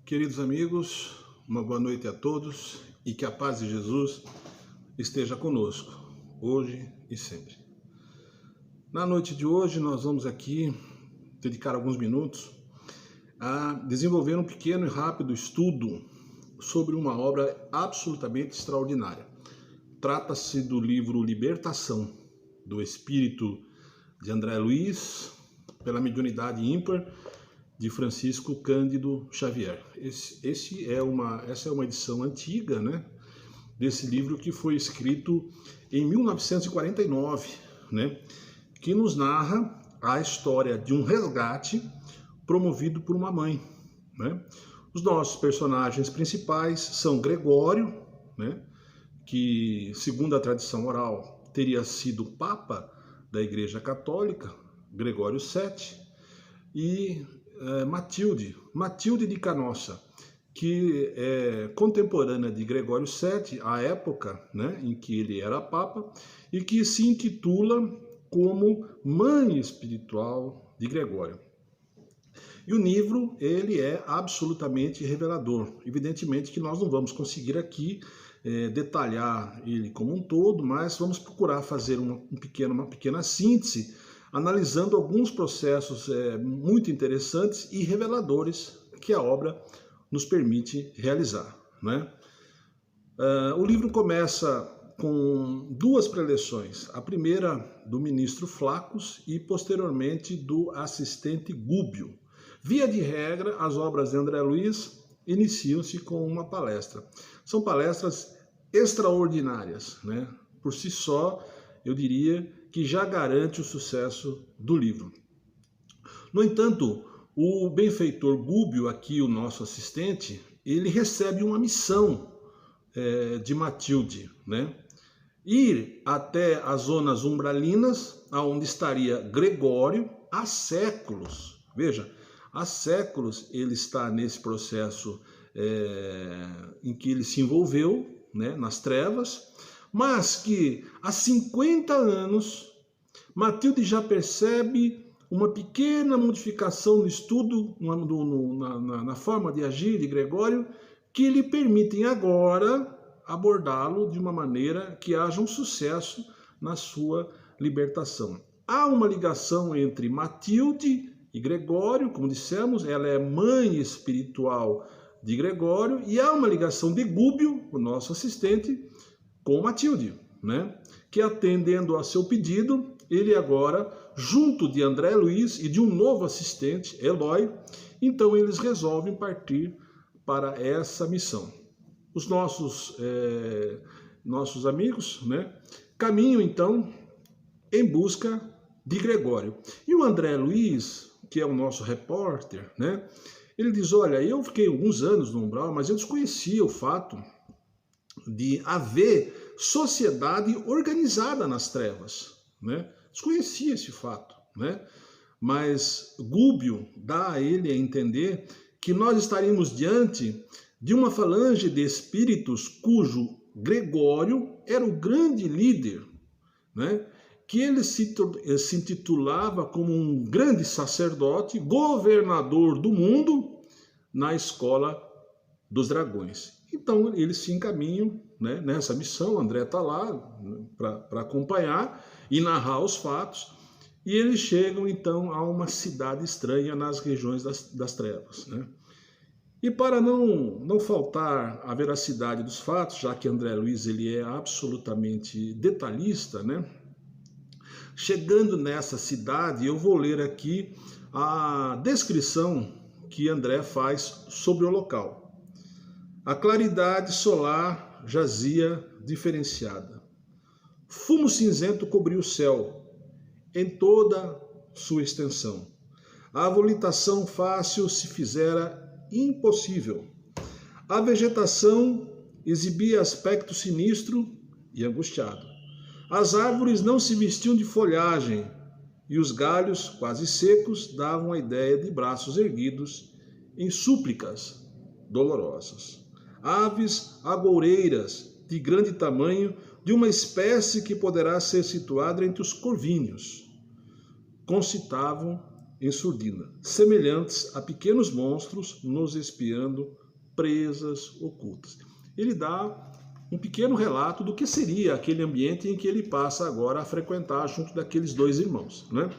Queridos amigos, uma boa noite a todos e que a paz de Jesus esteja conosco, hoje e sempre. Na noite de hoje nós vamos aqui dedicar alguns minutos a desenvolver um pequeno e rápido estudo sobre uma obra absolutamente extraordinária. Trata-se do livro Libertação, do Espírito de André Luiz, pela mediunidade ímpar de Francisco Cândido Xavier. Essa é uma edição antiga, né, desse livro que foi escrito em 1949, né, que nos narra a história de um resgate promovido por uma mãe, né? Os nossos personagens principais são Gregório, né, que, segundo a tradição oral, teria sido Papa da Igreja Católica, Gregório VII, e Matilde de Canossa, que é contemporânea de Gregório VII, à época, né, em que ele era Papa, e que se intitula como Mãe Espiritual de Gregório. E o livro, ele é absolutamente revelador. Evidentemente que nós não vamos conseguir aqui detalhar ele como um todo, mas vamos procurar fazer uma pequena síntese, analisando alguns processos muito interessantes e reveladores que a obra nos permite realizar, né? O livro começa com duas preleções, a primeira do ministro Flacos e posteriormente do assistente Gúbio. Via de regra, as obras de André Luiz iniciam-se com uma palestra. São palestras extraordinárias, né? Por si só, eu diria que já garante o sucesso do livro. No entanto, o benfeitor Gúbio, aqui o nosso assistente, ele recebe uma missão de Matilde, né? Ir até as zonas umbralinas, onde estaria Gregório há séculos. Veja, há séculos ele está nesse processo em que ele se envolveu, né, nas trevas, mas que há 50 anos Matilde já percebe uma pequena modificação no estudo, na forma de agir de Gregório, que lhe permitem agora abordá-lo de uma maneira que haja um sucesso na sua libertação. Há uma ligação entre Matilde e Gregório, como dissemos, ela é mãe espiritual de Gregório, e há uma ligação de Gúbio, o nosso assistente, com Matilde, né? Que, atendendo a seu pedido, ele agora, junto de André Luiz e de um novo assistente, Eloy, então eles resolvem partir para essa missão. Os nossos amigos, né, caminham então em busca de Gregório. E o André Luiz, que é o nosso repórter, né, ele diz: olha, eu fiquei alguns anos no umbral, mas eu desconhecia o fato de haver sociedade organizada nas trevas, né? Desconhecia esse fato, né? Mas Gúbio dá a ele a entender que nós estaríamos diante de uma falange de espíritos cujo Gregório era o grande líder, né? Que ele se intitulava como um grande sacerdote, governador do mundo na escola dos dragões. Então eles se encaminham, né, nessa missão. André está lá para acompanhar e narrar os fatos, e eles chegam então a uma cidade estranha nas regiões das trevas, né? E para não faltar a veracidade dos fatos, já que André Luiz ele é absolutamente detalhista, né? Chegando nessa cidade, eu vou ler aqui a descrição que André faz sobre o local. A claridade solar jazia diferenciada. Fumo cinzento cobriu o céu em toda sua extensão. A volitação fácil se fizera impossível. A vegetação exibia aspecto sinistro e angustiado. As árvores não se vestiam de folhagem e os galhos, quase secos, davam a ideia de braços erguidos em súplicas dolorosas. Aves agoureiras de grande tamanho, de uma espécie que poderá ser situada entre os corvíneos, concitavam em surdina, semelhantes a pequenos monstros nos espiando presas ocultas. Ele dá um pequeno relato do que seria aquele ambiente em que ele passa agora a frequentar junto daqueles dois irmãos, né?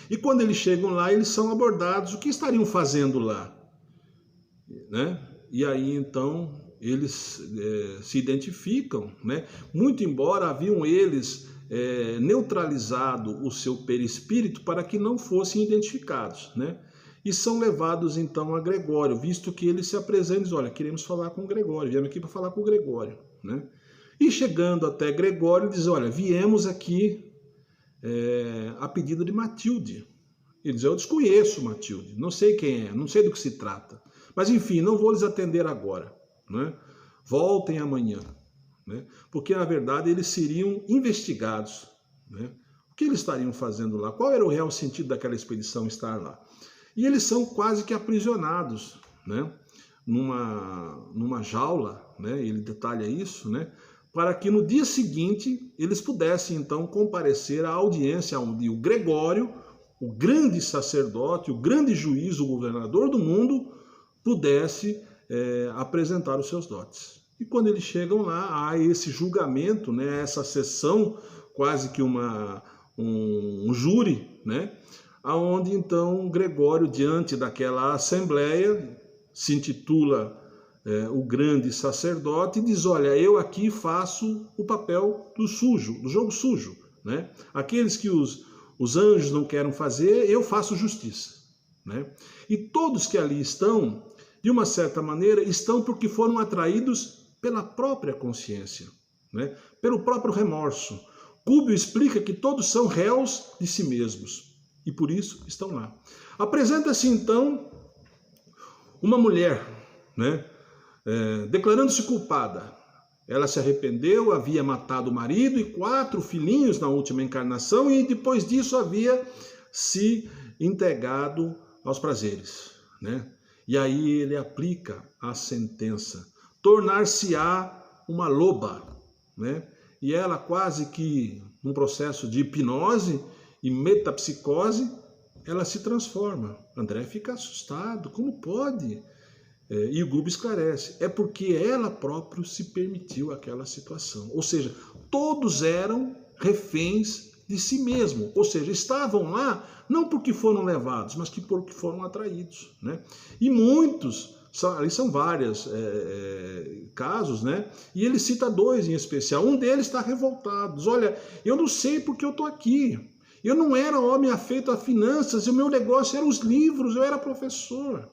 E quando eles chegam lá, eles são abordados. O que estariam fazendo lá? Né? E aí, então, eles se identificam, né? Muito embora haviam eles neutralizado o seu perispírito para que não fossem identificados, né? E são levados, então, a Gregório, visto que ele se apresenta e diz, olha, queremos falar com o Gregório, viemos aqui para falar com o Gregório, né? E chegando até Gregório, diz, olha, viemos aqui a pedido de Matilde. Ele diz, eu desconheço Matilde, não sei quem é, não sei do que se trata. Mas enfim, não vou lhes atender agora, né? Voltem amanhã, né? Porque na verdade eles seriam investigados, né? O que eles estariam fazendo lá? Qual era o real sentido daquela expedição estar lá? E eles são quase que aprisionados, né? Numa jaula, né? Ele detalha isso, né? Para que no dia seguinte eles pudessem então comparecer à audiência onde o Gregório, o grande sacerdote, o grande juiz, o governador do mundo, pudesse apresentar os seus dotes. E quando eles chegam lá, há esse julgamento, né? Essa sessão, quase que um júri, né? Aonde então Gregório, diante daquela assembleia, se intitula o grande sacerdote, e diz, olha, eu aqui faço o papel do sujo, do jogo sujo, né? Aqueles que os anjos não querem fazer, eu faço justiça, né? E todos que ali estão, de uma certa maneira, estão porque foram atraídos pela própria consciência, né? Pelo próprio remorso. Cúbio explica que todos são réus de si mesmos e por isso estão lá. Apresenta-se então uma mulher, né? Declarando-se culpada. Ela se arrependeu, havia matado o marido e 4 filhinhos na última encarnação e depois disso havia se entregado aos prazeres, né? E aí ele aplica a sentença, tornar-se-á uma loba, né? E ela quase que num processo de hipnose e metapsicose, ela se transforma. André fica assustado, como pode? E o Grupo esclarece, é porque ela própria se permitiu aquela situação. Ou seja, todos eram reféns de si mesmo. Ou seja, estavam lá não porque foram levados, mas porque foram atraídos, né? E muitos, ali são vários casos, né? E ele cita 2 em especial. Um deles está revoltado. Diz, olha, eu não sei porque eu estou aqui. Eu não era homem afeito a finanças, e o meu negócio era os livros, eu era professor.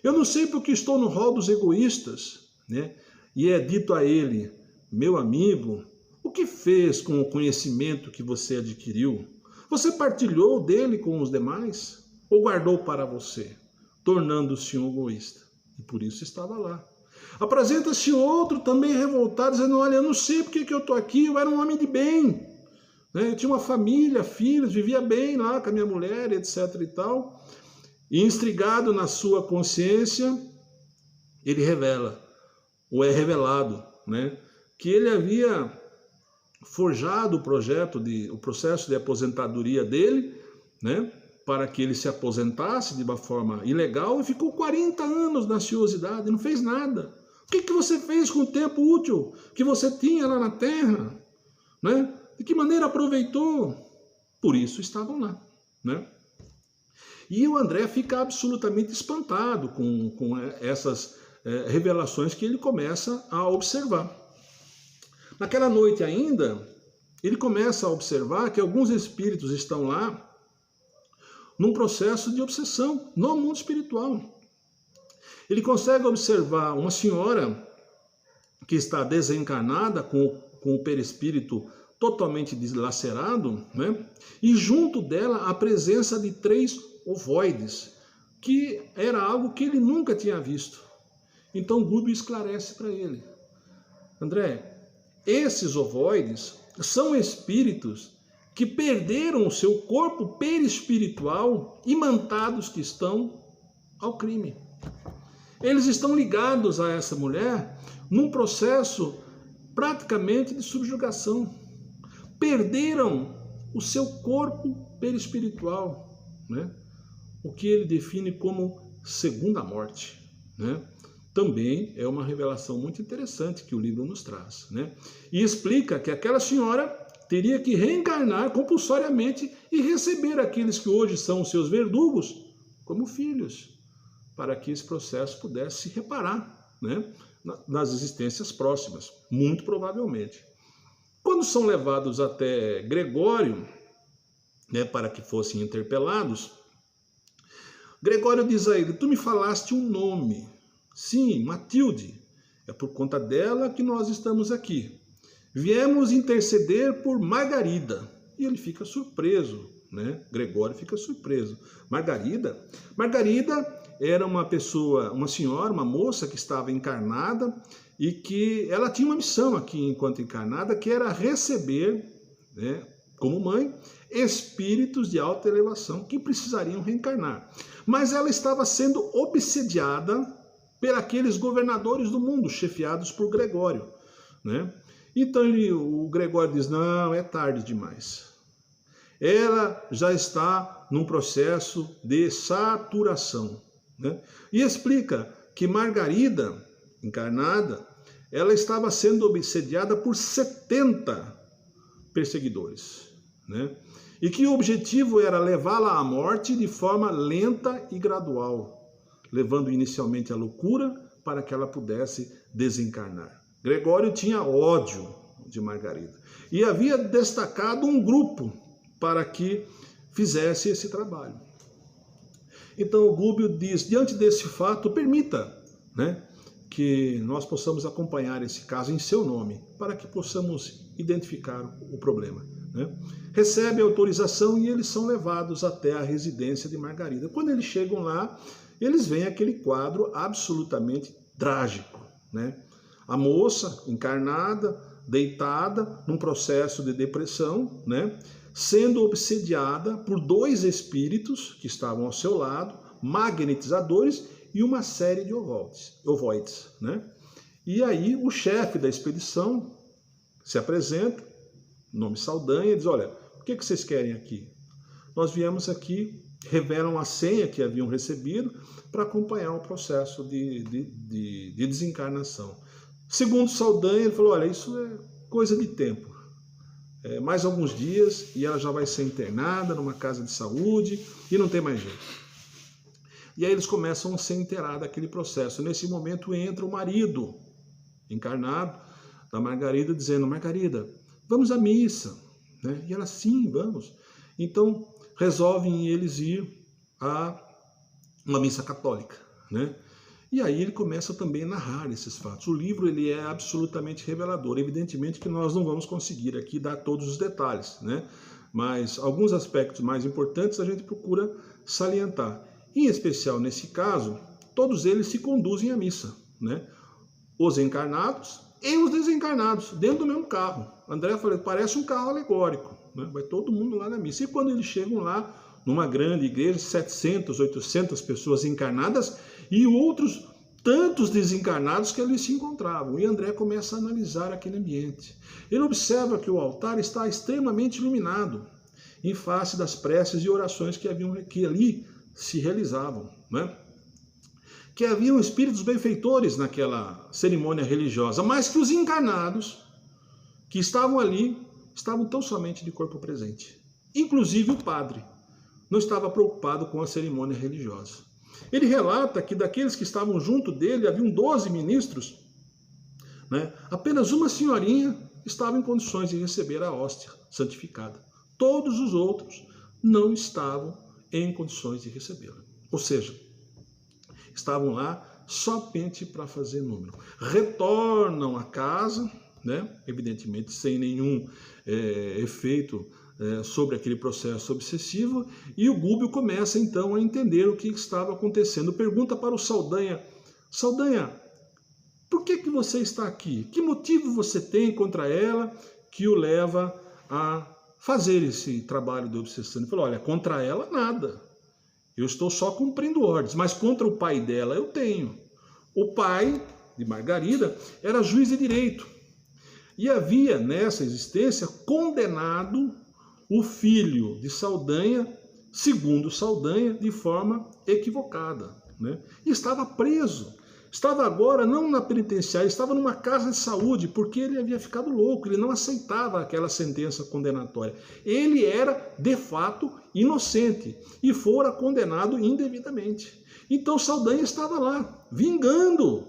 Eu não sei porque estou no rol dos egoístas, né? E é dito a ele, meu amigo, o que fez com o conhecimento que você adquiriu? Você partilhou dele com os demais? Ou guardou para você, tornando-se um egoísta? E por isso estava lá. Apresenta-se outro também revoltado, dizendo, olha, eu não sei porque que eu estou aqui, eu era um homem de bem, né? Eu tinha uma família, filhos, vivia bem lá com a minha mulher, etc. e tal. E instrigado na sua consciência, ele revela, ou é revelado, né, que ele havia forjado o processo de aposentadoria dele, né, para que ele se aposentasse de uma forma ilegal e ficou 40 anos na ociosidade, não fez nada. O que você fez com o tempo útil que você tinha lá na Terra? Né? De que maneira aproveitou? Por isso estavam lá, né? E o André fica absolutamente espantado com essas revelações que ele começa a observar. Naquela noite ainda, ele começa a observar que alguns espíritos estão lá num processo de obsessão no mundo espiritual. Ele consegue observar uma senhora que está desencarnada com o perispírito totalmente dilacerado, né? E junto dela a presença de 3 ovoides, que era algo que ele nunca tinha visto. Então Gubbio esclarece para ele, André, esses ovoides são espíritos que perderam o seu corpo perispiritual, imantados que estão ao crime. Eles estão ligados a essa mulher num processo praticamente de subjugação. Perderam o seu corpo perispiritual, né? O que ele define como segunda morte, né? Também é uma revelação muito interessante que o livro nos traz, né? E explica que aquela senhora teria que reencarnar compulsoriamente e receber aqueles que hoje são os seus verdugos como filhos, para que esse processo pudesse se reparar, né? Nas existências próximas, muito provavelmente. Quando são levados até Gregório, né, para que fossem interpelados, Gregório diz a ele: tu me falaste um nome. Sim, Matilde. É por conta dela que nós estamos aqui. Viemos interceder por Margarida. E ele fica surpreso, né? Gregório fica surpreso. Margarida era uma pessoa, uma senhora, uma moça que estava encarnada e que ela tinha uma missão aqui enquanto encarnada, que era receber, né, como mãe, espíritos de alta elevação que precisariam reencarnar. Mas ela estava sendo obsediada por aqueles governadores do mundo, chefiados por Gregório, né? Então o Gregório diz: não, é tarde demais. Ela já está num processo de saturação, né? E explica que Margarida, encarnada, ela estava sendo obsediada por 70 perseguidores, né? E que o objetivo era levá-la à morte de forma lenta e gradual, levando inicialmente à loucura para que ela pudesse desencarnar. Gregório tinha ódio de Margarida e havia destacado um grupo para que fizesse esse trabalho. Então o Gúbio diz: diante desse fato, permita, né, que nós possamos acompanhar esse caso em seu nome, para que possamos identificar o problema, né? Recebe a autorização e eles são levados até a residência de Margarida. Quando eles chegam lá, eles veem aquele quadro absolutamente trágico, né? A moça encarnada, deitada, num processo de depressão, né? Sendo obsediada por 2 espíritos que estavam ao seu lado, magnetizadores, e uma série de ovoides, né? E aí o chefe da expedição se apresenta, nome Saldanha, e diz: olha, o que vocês querem aqui? Nós viemos aqui, revelam a senha que haviam recebido para acompanhar o processo de desencarnação. Segundo Saldanha, ele falou: olha, isso é coisa de tempo. Mais alguns dias e ela já vai ser internada numa casa de saúde e não tem mais jeito. E aí eles começam a se inteirar daquele processo. Nesse momento entra o marido encarnado da Margarida, dizendo: Margarida, vamos à missa, né? E ela: sim, vamos. Então resolvem eles ir a uma missa católica, né? E aí ele começa também a narrar esses fatos. O livro ele é absolutamente revelador. Evidentemente que nós não vamos conseguir aqui dar todos os detalhes, né? Mas alguns aspectos mais importantes a gente procura salientar. Em especial nesse caso, todos eles se conduzem à missa, né? Os encarnados e os desencarnados, dentro do mesmo carro. André falou: parece um carro alegórico, né? Vai todo mundo lá na missa. E quando eles chegam lá, numa grande igreja, 700, 800 pessoas encarnadas e outros tantos desencarnados que ali se encontravam. E André começa a analisar aquele ambiente. Ele observa que o altar está extremamente iluminado, em face das preces e orações que ali se realizavam, né? Que haviam espíritos benfeitores naquela cerimônia religiosa, mas que os encarnados que estavam ali estavam tão somente de corpo presente. Inclusive o padre não estava preocupado com a cerimônia religiosa. Ele relata que daqueles que estavam junto dele, haviam 12 ministros, né? Apenas uma senhorinha estava em condições de receber a hóstia santificada. Todos os outros não estavam em condições de recebê-la. Ou seja, estavam lá somente para fazer número. Retornam a casa, né? Evidentemente sem nenhum efeito sobre aquele processo obsessivo, e o Gúbio começa então a entender o que estava acontecendo. Pergunta para o Saldanha: Saldanha, por que você está aqui? Que motivo você tem contra ela que o leva a fazer esse trabalho de obsessão? Ele falou: olha, contra ela nada, eu estou só cumprindo ordens, mas contra o pai dela eu tenho. O pai de Margarida era juiz de direito e havia nessa existência condenado o filho de Saldanha segundo Saldanha, de forma equivocada, né? E estava preso. Estava agora não na penitenciária, estava numa casa de saúde, porque ele havia ficado louco, ele não aceitava aquela sentença condenatória. Ele era, de fato, inocente e fora condenado indevidamente. Então Saldanha estava lá, vingando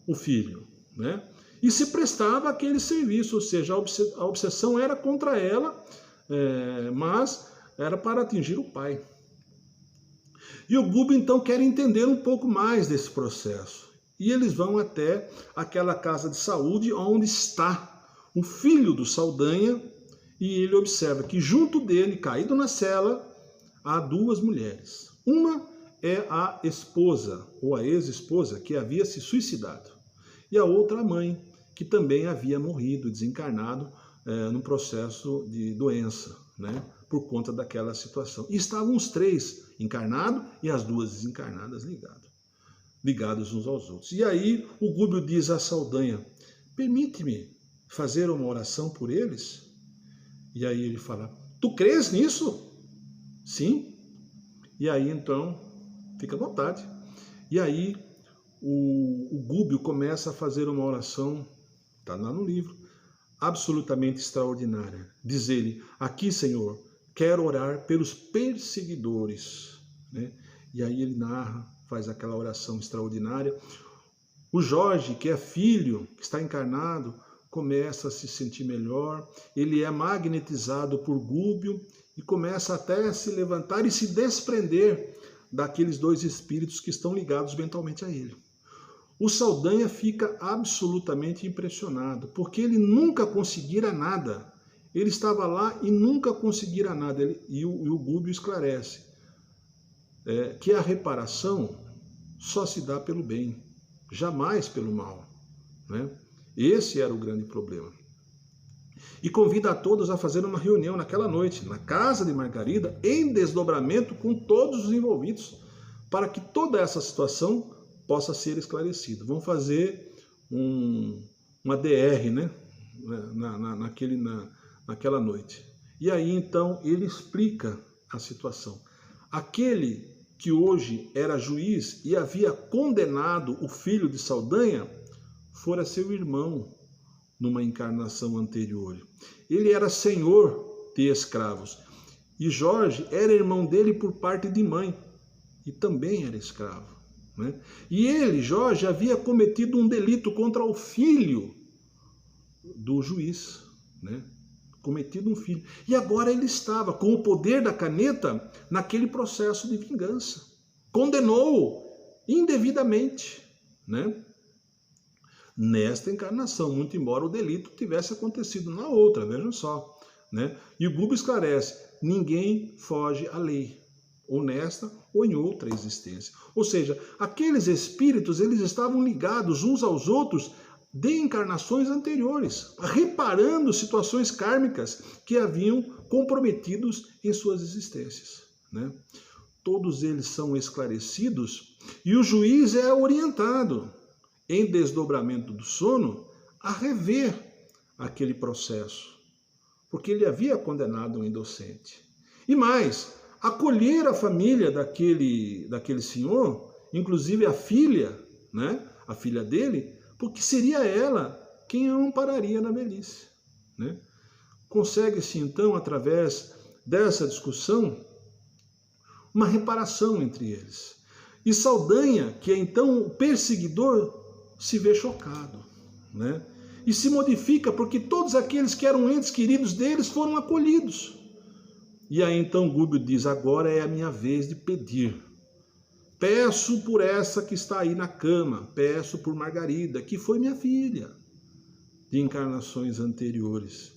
o filho, né? E se prestava àquele serviço, ou seja, a obsessão era contra ela, mas era para atingir o pai. E o Gúbio então quer entender um pouco mais desse processo. E eles vão até aquela casa de saúde onde está o filho do Saldanha, e ele observa que junto dele, caído na cela, há duas mulheres. Uma é a esposa, ou a ex-esposa, que havia se suicidado. E a outra a mãe, que também havia morrido, desencarnado, num processo de doença, né, por conta daquela situação. E estavam os três encarnados e as duas desencarnadas ligados uns aos outros. E aí o Gúbio diz a Saldanha: permite-me fazer uma oração por eles? E aí ele fala: tu crês nisso? Sim. E aí então, fica à vontade. E aí o Gúbio começa a fazer uma oração, está lá no livro, absolutamente extraordinária. Diz ele: aqui, Senhor, quero orar pelos perseguidores, né? E aí ele narra, faz aquela oração extraordinária. O Jorge, que é filho, que está encarnado, começa a se sentir melhor, ele é magnetizado por Gúbio e começa até a se levantar e se desprender daqueles dois espíritos que estão ligados mentalmente a ele. O Saldanha fica absolutamente impressionado, porque ele nunca conseguira nada. Ele estava lá e nunca conseguira nada. E o Gúbio esclarece que a reparação só se dá pelo bem, jamais pelo mal, né? Esse era o grande problema. E convida a todos a fazer uma reunião naquela noite, na casa de Margarida, em desdobramento com todos os envolvidos, para que toda essa situação possa ser esclarecida. Vão fazer uma DR, né? Naquela noite. E aí então ele explica a situação. Aquele que hoje era juiz e havia condenado o filho de Saldanha fora seu irmão numa encarnação anterior. Ele era senhor de escravos. E Jorge era irmão dele por parte de mãe e também era escravo, né? E ele, Jorge, havia cometido um delito contra o filho do juiz, né? Cometido um filho. E agora ele estava com o poder da caneta naquele processo de vingança. Condenou-o indevidamente, né? Nesta encarnação, muito embora o delito tivesse acontecido na outra, vejam só, né? E o Gúbio esclarece: ninguém foge à lei, ou nesta ou em outra existência. Ou seja, aqueles espíritos, eles estavam ligados uns aos outros de encarnações anteriores, reparando situações kármicas que haviam comprometidos em suas existências, né? Todos eles são esclarecidos e o juiz é orientado, em desdobramento do sono, a rever aquele processo, porque ele havia condenado um inocente. E mais, acolher a família daquele senhor, inclusive a filha, né? A filha dele, porque seria ela quem a ampararia na velhice, né? Consegue-se então, através dessa discussão, uma reparação entre eles. E Saldanha, que é então o perseguidor, se vê chocado, né? E se modifica porque todos aqueles que eram entes queridos deles foram acolhidos. E aí então Gúbio diz: agora é a minha vez de pedir. Peço por essa que está aí na cama, peço por Margarida, que foi minha filha, de encarnações anteriores.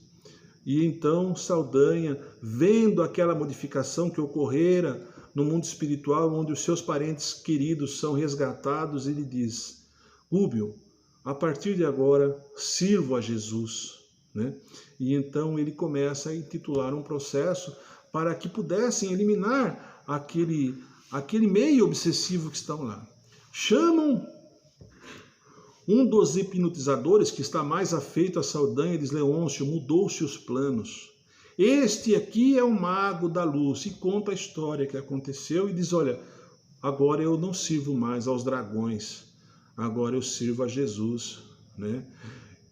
E então Saldanha, vendo aquela modificação que ocorrera no mundo espiritual, onde os seus parentes queridos são resgatados, ele diz: Gúbio, a partir de agora, sirvo a Jesus, né? E então ele começa a intitular um processo para que pudessem eliminar aquele meio obsessivo que estão lá. Chamam um dos hipnotizadores que está mais afeito a Saldanha, diz: Leôncio, mudou-se os planos. Este aqui é o mago da luz, e conta a história que aconteceu e diz, olha, agora eu não sirvo mais aos dragões, agora eu sirvo a Jesus, né?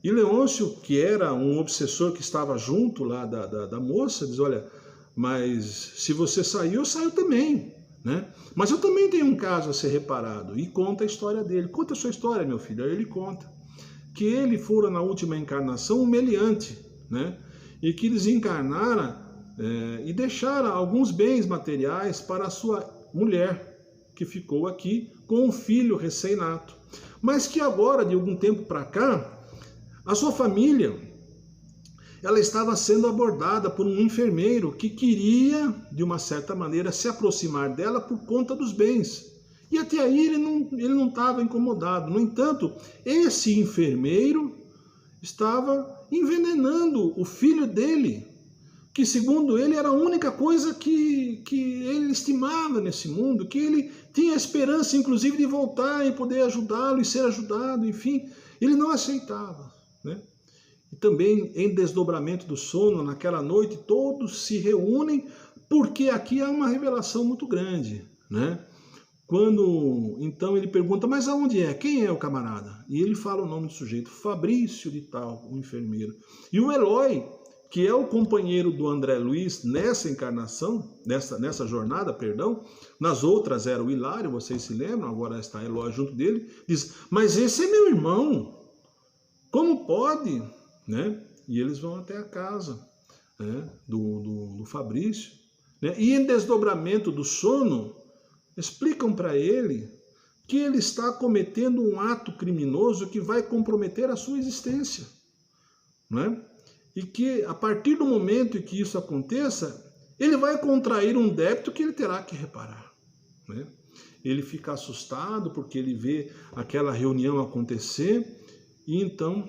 E Leôncio, que era um obsessor que estava junto lá da moça, diz, olha, mas se você saiu, eu saio também, né? Mas eu também tenho um caso a ser reparado. E conta a história dele. Conta a sua história, meu filho. Aí ele conta que ele fora na última encarnação um meliante, né? E que desencarnara e deixara alguns bens materiais para a sua mulher, que ficou aqui com um filho recém-nato. Mas que agora, de algum tempo para cá, a sua família, ela estava sendo abordada por um enfermeiro que queria, de uma certa maneira, se aproximar dela por conta dos bens. E até aí ele não estava incomodado. No entanto, esse enfermeiro estava envenenando o filho dele, que segundo ele era a única coisa que ele estimava nesse mundo, que ele tinha esperança inclusive de voltar e poder ajudá-lo e ser ajudado, enfim, ele não aceitava, né? E também em desdobramento do sono, naquela noite todos se reúnem, porque aqui há uma revelação muito grande, né? Quando então ele pergunta, mas aonde é? Quem é o camarada? E ele fala o nome do sujeito, Fabrício de tal, o enfermeiro. E o Eloy, que é o companheiro do André Luiz nessa encarnação, nessa jornada, perdão, nas outras era o Hilário, vocês se lembram, agora está Eloy junto dele, diz, mas esse é meu irmão, como pode? Né? E eles vão até a casa, né, do Fabrício, né? E em desdobramento do sono, explicam para ele que ele está cometendo um ato criminoso que vai comprometer a sua existência, né? E que a partir do momento em que isso aconteça, ele vai contrair um débito que ele terá que reparar, né? Ele fica assustado porque ele vê aquela reunião acontecer e então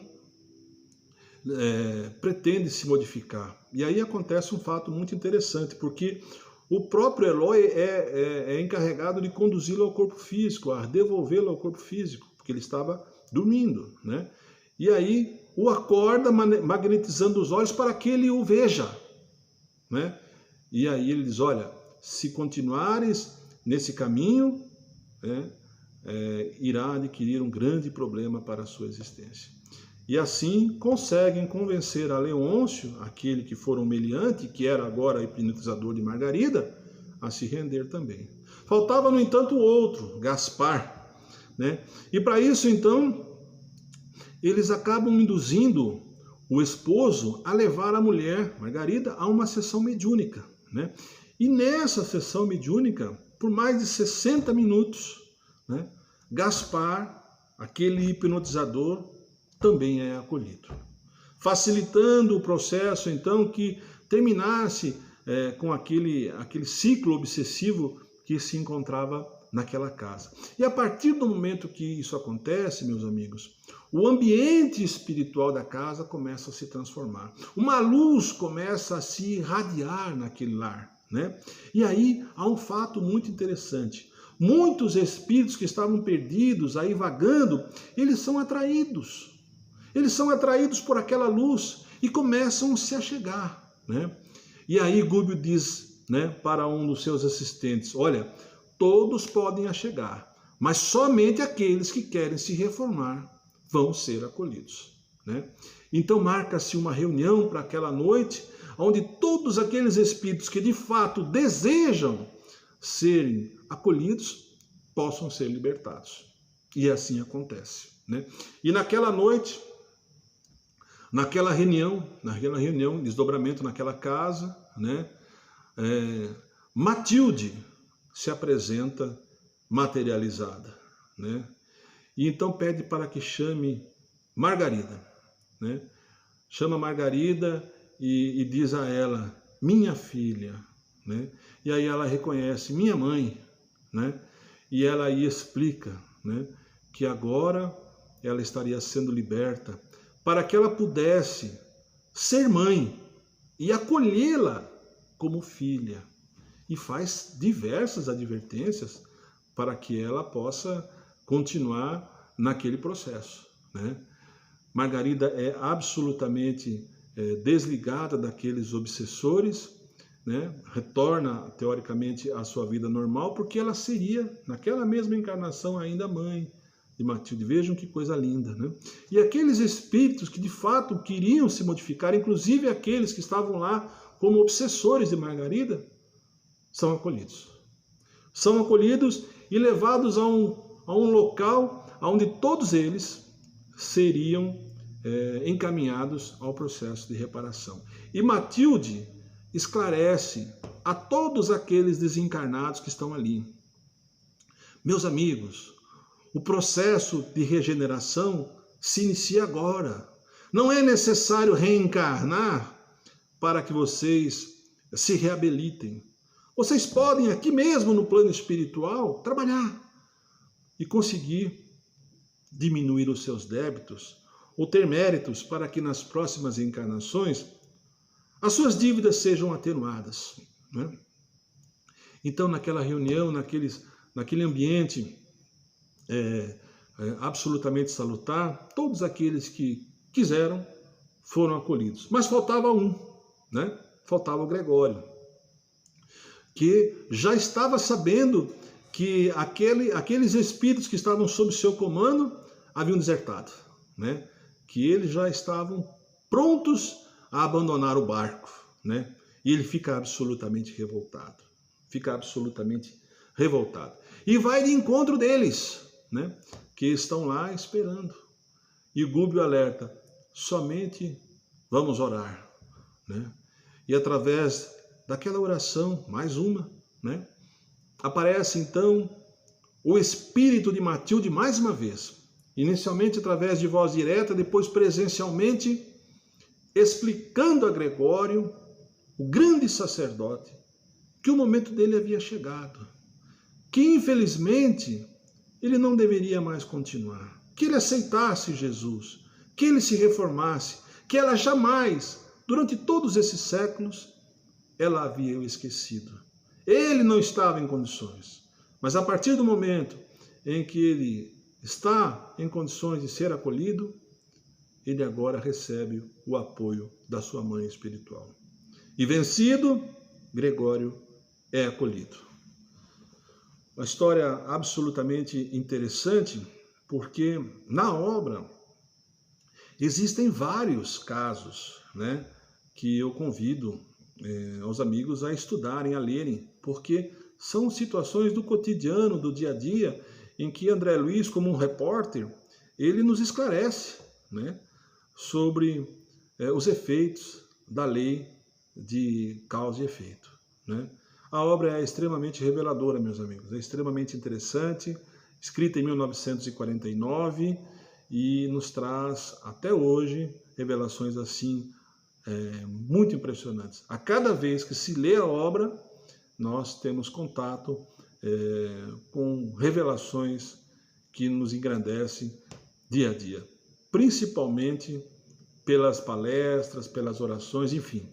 pretende se modificar. E aí acontece um fato muito interessante, porque o próprio Eloy é encarregado de conduzi-lo ao corpo físico, a devolvê-lo ao corpo físico, porque ele estava dormindo, né? E aí o acorda magnetizando os olhos para que ele o veja, né? E aí ele diz, olha, se continuares nesse caminho, né, irá adquirir um grande problema para a sua existência. E assim conseguem convencer a Leôncio, aquele que fora um meliante, que era agora hipnotizador de Margarida, a se render também. Faltava, no entanto, o outro, Gaspar, né? E para isso, então, eles acabam induzindo o esposo a levar a mulher, Margarida, a uma sessão mediúnica, né? E nessa sessão mediúnica, por mais de 60 minutos, né, Gaspar, aquele hipnotizador, também é acolhido, facilitando o processo, então, que terminasse com aquele ciclo obsessivo que se encontrava naquela casa. E a partir do momento que isso acontece, meus amigos, o ambiente espiritual da casa começa a se transformar. Uma luz começa a se irradiar naquele lar, né? E aí há um fato muito interessante. Muitos espíritos que estavam perdidos, aí vagando, eles são atraídos. Eles são atraídos por aquela luz e começam a se achegar, né? E aí Gúbio diz, né, para um dos seus assistentes, olha, todos podem achegar, mas somente aqueles que querem se reformar vão ser acolhidos, né? Então marca-se uma reunião para aquela noite, onde todos aqueles espíritos que de fato desejam serem acolhidos possam ser libertados. E assim acontece, né? E naquela noite, naquela reunião, desdobramento naquela casa, né, Matilde se apresenta materializada, né? E então pede para que chame Margarida, né? Chama Margarida e diz a ela, minha filha, né? E aí ela reconhece, minha mãe, né? E ela aí explica, né, que agora ela estaria sendo liberta para que ela pudesse ser mãe e acolhê-la como filha. E faz diversas advertências para que ela possa continuar naquele processo, né? Margarida é absolutamente desligada daqueles obsessores, né? Retorna, teoricamente, à sua vida normal, porque ela seria, naquela mesma encarnação, ainda mãe de Matilde. Vejam que coisa linda, né? E aqueles espíritos que de fato queriam se modificar, inclusive aqueles que estavam lá como obsessores de Margarida, são acolhidos. São acolhidos e levados a um local onde todos eles seriam encaminhados ao processo de reparação. E Matilde esclarece a todos aqueles desencarnados que estão ali: meus amigos, o processo de regeneração se inicia agora. Não é necessário reencarnar para que vocês se reabilitem. Vocês podem, aqui mesmo no plano espiritual, trabalhar e conseguir diminuir os seus débitos ou ter méritos para que nas próximas encarnações as suas dívidas sejam atenuadas, né? Então, naquela reunião, naquele ambiente absolutamente salutar, todos aqueles que quiseram foram acolhidos. Mas faltava um, né? Faltava o Gregório, que já estava sabendo que aqueles espíritos que estavam sob seu comando haviam desertado, né? Que eles já estavam prontos a abandonar o barco, né? E ele fica absolutamente revoltado. E vai de encontro deles, né? Que estão lá esperando. E Gúbio alerta: somente vamos orar, né? E através daquela oração, mais uma, né? Aparece então o espírito de Matilde mais uma vez. Inicialmente através de voz direta, depois presencialmente, explicando a Gregório, o grande sacerdote, que o momento dele havia chegado, que infelizmente ele não deveria mais continuar, que ele aceitasse Jesus, que ele se reformasse, que ela jamais, durante todos esses séculos, ela havia o esquecido. Ele não estava em condições, mas a partir do momento em que ele está em condições de ser acolhido, ele agora recebe o apoio da sua mãe espiritual. E vencido, Gregório é acolhido. Uma história absolutamente interessante, porque na obra existem vários casos, né, que eu convido aos amigos a estudarem, a lerem, porque são situações do cotidiano, do dia a dia, em que André Luiz, como um repórter, ele nos esclarece, né, sobre os efeitos da lei de causa e efeito, né? A obra é extremamente reveladora, meus amigos, é extremamente interessante, escrita em 1949 e nos traz até hoje revelações assim muito impressionantes. A cada vez que se lê a obra, nós temos contato com revelações que nos engrandecem dia a dia, principalmente pelas palestras, pelas orações, enfim.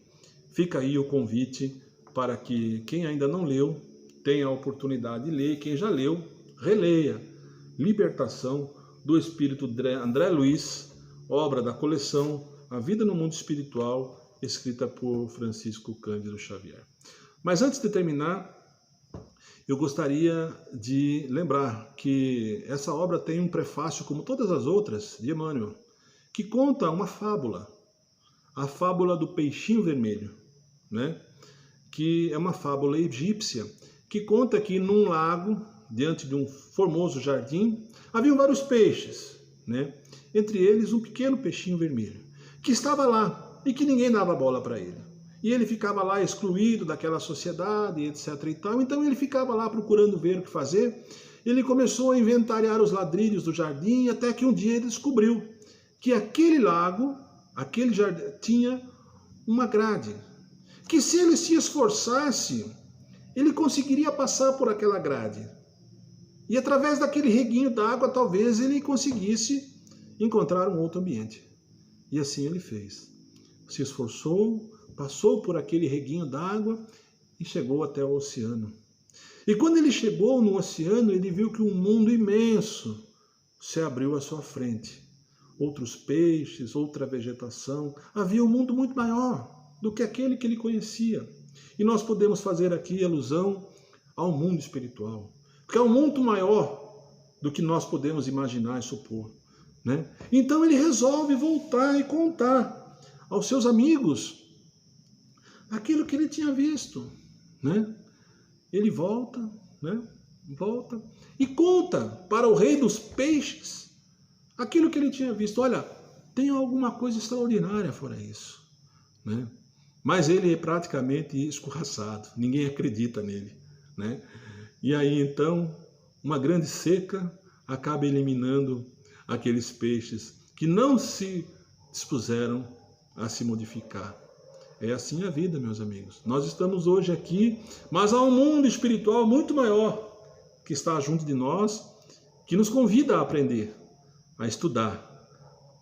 Fica aí o convite para que quem ainda não leu tenha a oportunidade de ler, quem já leu, releia Libertação do Espírito André Luiz, obra da coleção A Vida no Mundo Espiritual, escrita por Francisco Cândido Xavier. Mas antes de terminar, eu gostaria de lembrar que essa obra tem um prefácio, como todas as outras, de Emmanuel, que conta uma fábula, a fábula do peixinho vermelho, né? Que é uma fábula egípcia, que conta que num lago, diante de um formoso jardim, haviam vários peixes, né? Entre eles um pequeno peixinho vermelho, que estava lá e que ninguém dava bola para ele. E ele ficava lá excluído daquela sociedade, etc. e tal. Então ele ficava lá procurando ver o que fazer. Ele começou a inventariar os ladrilhos do jardim, até que um dia ele descobriu que aquele lago, aquele jardim, tinha uma grade, que se ele se esforçasse, ele conseguiria passar por aquela grade. E através daquele reguinho d'água, talvez ele conseguisse encontrar um outro ambiente. E assim ele fez. Se esforçou, passou por aquele reguinho d'água e chegou até o oceano. E quando ele chegou no oceano, ele viu que um mundo imenso se abriu à sua frente. outros peixes, outra vegetação. Havia um mundo muito maior do que aquele que ele conhecia. E nós podemos fazer aqui alusão ao mundo espiritual, porque é um mundo maior do que nós podemos imaginar e supor, né? Então ele resolve voltar e contar aos seus amigos aquilo que ele tinha visto, né? Ele volta, né? Volta e conta para o rei dos peixes aquilo que ele tinha visto. Olha, tem alguma coisa extraordinária fora isso, né? Mas ele é praticamente escorraçado, ninguém acredita nele, né? E aí então uma grande seca acaba eliminando aqueles peixes que não se dispuseram a se modificar. É assim a vida, meus amigos. Nós estamos hoje aqui, mas há um mundo espiritual muito maior que está junto de nós, que nos convida a aprender, a estudar,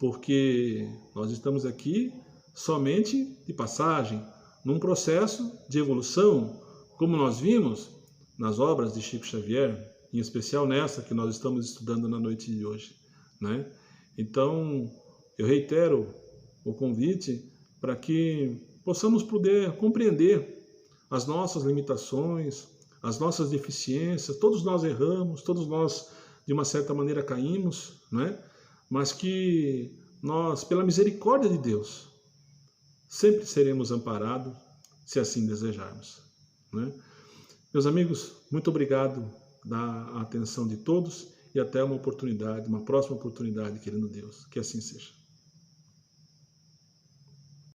porque nós estamos aqui somente de passagem, num processo de evolução, como nós vimos nas obras de Chico Xavier, em especial nessa que nós estamos estudando na noite de hoje, né? Então, eu reitero o convite para que possamos poder compreender as nossas limitações, as nossas deficiências. Todos nós erramos, todos nós, de uma certa maneira, caímos, né? Mas que nós, pela misericórdia de Deus, sempre seremos amparados, se assim desejarmos, né? Meus amigos, muito obrigado da atenção de todos e até uma próxima oportunidade, querendo Deus. Que assim seja.